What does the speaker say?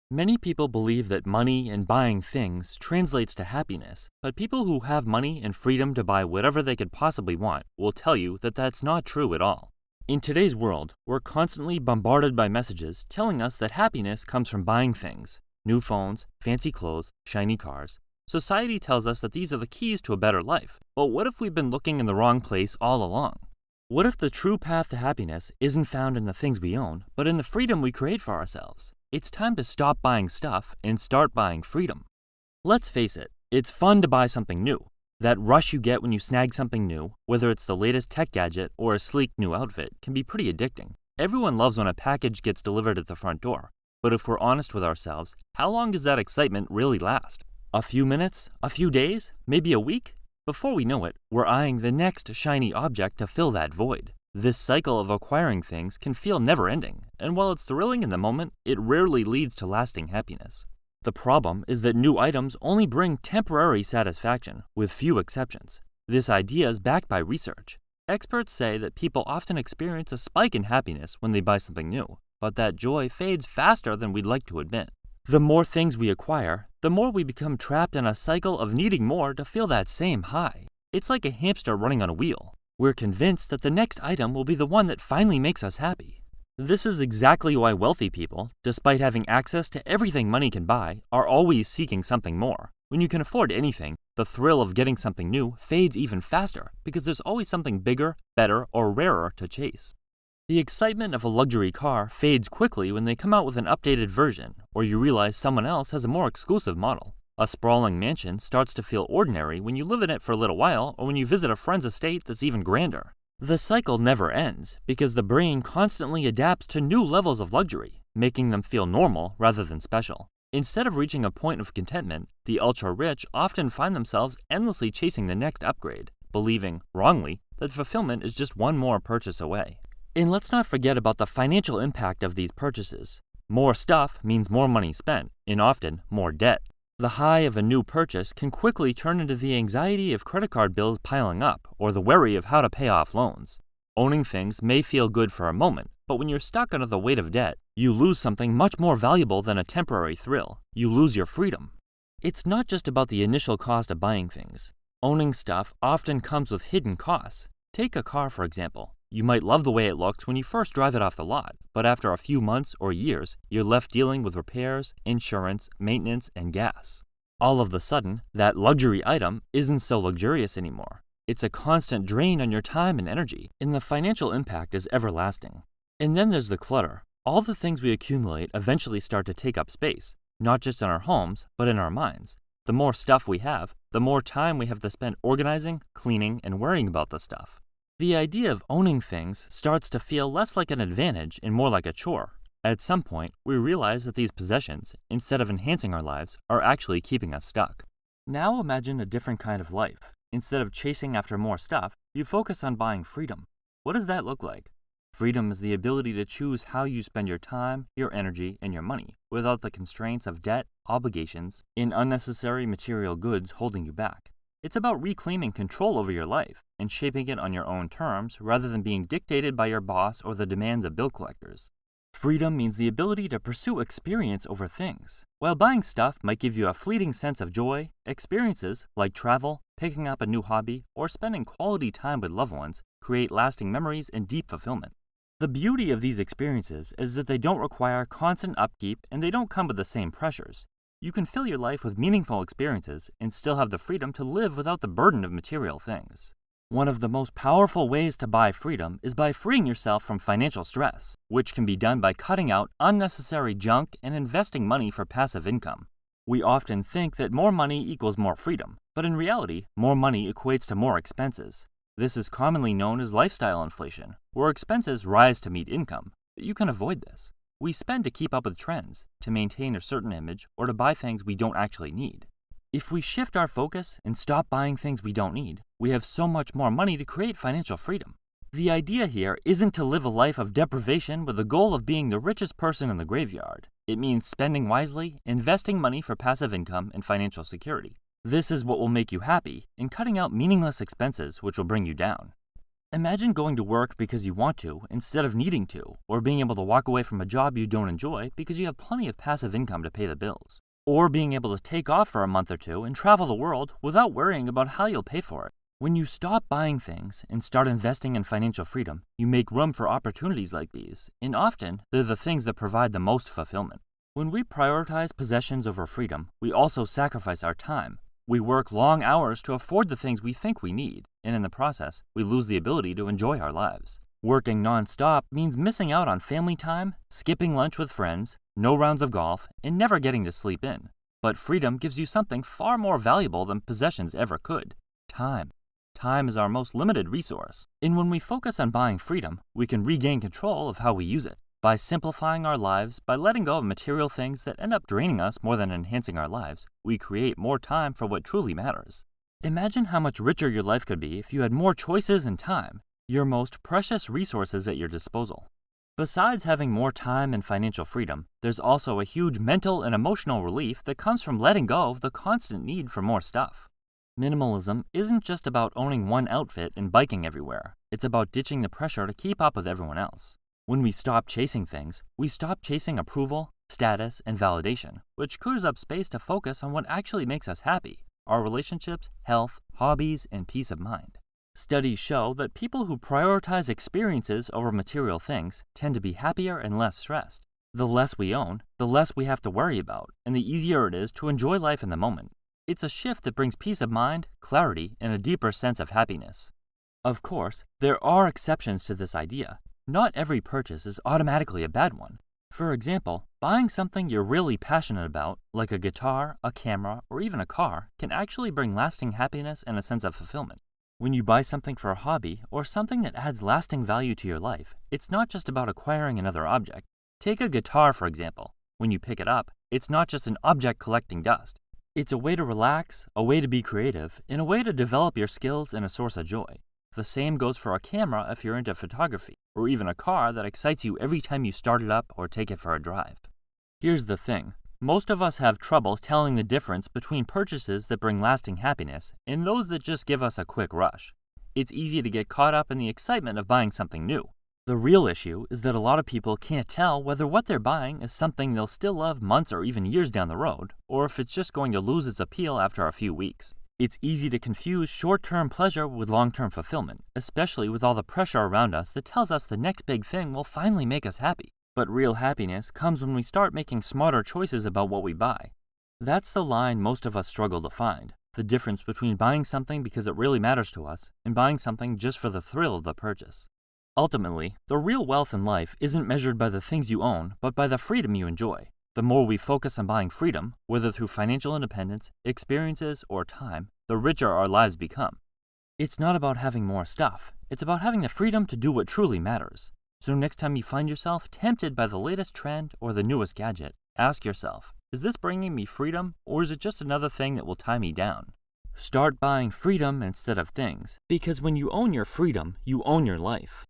Many people believe that money and buying things translates to happiness, but people who have money and freedom to buy whatever they could possibly want will tell you that that's not true at all. In today's world, we're constantly bombarded by messages telling us that happiness comes from buying things: new phones, fancy clothes, shiny cars. Society tells us that these are the keys to a better life, but what if we've been looking in the wrong place all along? What if the true path to happiness isn't found in the things we own, but in the freedom we create for ourselves? It's time to stop buying stuff and start buying freedom. Let's face it, it's fun to buy something new. That rush you get when you snag something new, whether it's the latest tech gadget or a sleek new outfit, can be pretty addicting. Everyone loves when a package gets delivered at the front door. But if we're honest with ourselves, how long does that excitement really last? A few minutes? A few days? Maybe a week? Before we know it, we're eyeing the next shiny object to fill that void. This cycle of acquiring things can feel never-ending, and while it's thrilling in the moment, it rarely leads to lasting happiness. The problem is that new items only bring temporary satisfaction, with few exceptions. This idea is backed by research. Experts say that people often experience a spike in happiness when they buy something new, but that joy fades faster than we'd like to admit. The more things we acquire, the more we become trapped in a cycle of needing more to feel that same high. It's like a hamster running on a wheel. We're convinced that the next item will be the one that finally makes us happy. This is exactly why wealthy people, despite having access to everything money can buy, are always seeking something more. When you can afford anything, the thrill of getting something new fades even faster because there's always something bigger, better, or rarer to chase. The excitement of a luxury car fades quickly when they come out with an updated version, or you realize someone else has a more exclusive model. A sprawling mansion starts to feel ordinary when you live in it for a little while or when you visit a friend's estate that's even grander. The cycle never ends because the brain constantly adapts to new levels of luxury, making them feel normal rather than special. Instead of reaching a point of contentment, the ultra-rich often find themselves endlessly chasing the next upgrade, believing, wrongly, that fulfillment is just one more purchase away. And let's not forget about the financial impact of these purchases. More stuff means more money spent, and often more debt. The high of a new purchase can quickly turn into the anxiety of credit card bills piling up or the worry of how to pay off loans. Owning things may feel good for a moment, but when you're stuck under the weight of debt, you lose something much more valuable than a temporary thrill. You lose your freedom. It's not just about the initial cost of buying things. Owning stuff often comes with hidden costs. Take a car, for example. You might love the way it looks when you first drive it off the lot, but after a few months or years, you're left dealing with repairs, insurance, maintenance, and gas. All of a sudden, that luxury item isn't so luxurious anymore. It's a constant drain on your time and energy, and the financial impact is everlasting. And then there's the clutter. All the things we accumulate eventually start to take up space, not just in our homes, but in our minds. The more stuff we have, the more time we have to spend organizing, cleaning, and worrying about the stuff. The idea of owning things starts to feel less like an advantage and more like a chore. At some point, we realize that these possessions, instead of enhancing our lives, are actually keeping us stuck. Now imagine a different kind of life. Instead of chasing after more stuff, you focus on buying freedom. What does that look like? Freedom is the ability to choose how you spend your time, your energy, and your money, without the constraints of debt, obligations, and unnecessary material goods holding you back. It's about reclaiming control over your life and shaping it on your own terms rather than being dictated by your boss or the demands of bill collectors. Freedom means the ability to pursue experience over things. While buying stuff might give you a fleeting sense of joy, experiences like travel, picking up a new hobby, or spending quality time with loved ones create lasting memories and deep fulfillment. The beauty of these experiences is that they don't require constant upkeep and they don't come with the same pressures. You can fill your life with meaningful experiences and still have the freedom to live without the burden of material things. One of the most powerful ways to buy freedom is by freeing yourself from financial stress, which can be done by cutting out unnecessary junk and investing money for passive income. We often think that more money equals more freedom, but in reality, more money equates to more expenses. This is commonly known as lifestyle inflation, where expenses rise to meet income, but you can avoid this. We spend to keep up with trends, to maintain a certain image, or to buy things we don't actually need. If we shift our focus and stop buying things we don't need, we have so much more money to create financial freedom. The idea here isn't to live a life of deprivation with the goal of being the richest person in the graveyard. It means spending wisely, investing money for passive income and financial security. This is what will make you happy, and cutting out meaningless expenses which will bring you down. Imagine going to work because you want to instead of needing to, or being able to walk away from a job you don't enjoy because you have plenty of passive income to pay the bills. Or being able to take off for a month or two and travel the world without worrying about how you'll pay for it. When you stop buying things and start investing in financial freedom, you make room for opportunities like these, and often they're the things that provide the most fulfillment. When we prioritize possessions over freedom, we also sacrifice our time. We work long hours to afford the things we think we need, and in the process, we lose the ability to enjoy our lives. Working non-stop means missing out on family time, skipping lunch with friends, no rounds of golf, and never getting to sleep in. But freedom gives you something far more valuable than possessions ever could: time. Time is our most limited resource, and when we focus on buying freedom, we can regain control of how we use it. By simplifying our lives, by letting go of material things that end up draining us more than enhancing our lives, we create more time for what truly matters. Imagine how much richer your life could be if you had more choices and time, your most precious resources at your disposal. Besides having more time and financial freedom, there's also a huge mental and emotional relief that comes from letting go of the constant need for more stuff. Minimalism isn't just about owning one outfit and biking everywhere. It's about ditching the pressure to keep up with everyone else. When we stop chasing things, we stop chasing approval, status, and validation, which clears up space to focus on what actually makes us happy: our relationships, health, hobbies, and peace of mind. Studies show that people who prioritize experiences over material things tend to be happier and less stressed. The less we own, the less we have to worry about, and the easier it is to enjoy life in the moment. It's a shift that brings peace of mind, clarity, and a deeper sense of happiness. Of course, there are exceptions to this idea. Not every purchase is automatically a bad one. For example, buying something you're really passionate about, like a guitar, a camera, or even a car, can actually bring lasting happiness and a sense of fulfillment. When you buy something for a hobby or something that adds lasting value to your life, it's not just about acquiring another object. Take a guitar, for example. When you pick it up, it's not just an object collecting dust. It's a way to relax, a way to be creative, and a way to develop your skills and a source of joy. The same goes for a camera if you're into photography, or even a car that excites you every time you start it up or take it for a drive. Here's the thing. Most of us have trouble telling the difference between purchases that bring lasting happiness and those that just give us a quick rush. It's easy to get caught up in the excitement of buying something new. The real issue is that a lot of people can't tell whether what they're buying is something they'll still love months or even years down the road, or if it's just going to lose its appeal after a few weeks. It's easy to confuse short-term pleasure with long-term fulfillment, especially with all the pressure around us that tells us the next big thing will finally make us happy. But real happiness comes when we start making smarter choices about what we buy. That's the line most of us struggle to find, the difference between buying something because it really matters to us and buying something just for the thrill of the purchase. Ultimately, the real wealth in life isn't measured by the things you own, but by the freedom you enjoy. The more we focus on buying freedom, whether through financial independence, experiences, or time, the richer our lives become. It's not about having more stuff. It's about having the freedom to do what truly matters. So next time you find yourself tempted by the latest trend or the newest gadget, ask yourself, is this bringing me freedom, or is it just another thing that will tie me down? Start buying freedom instead of things, because when you own your freedom, you own your life.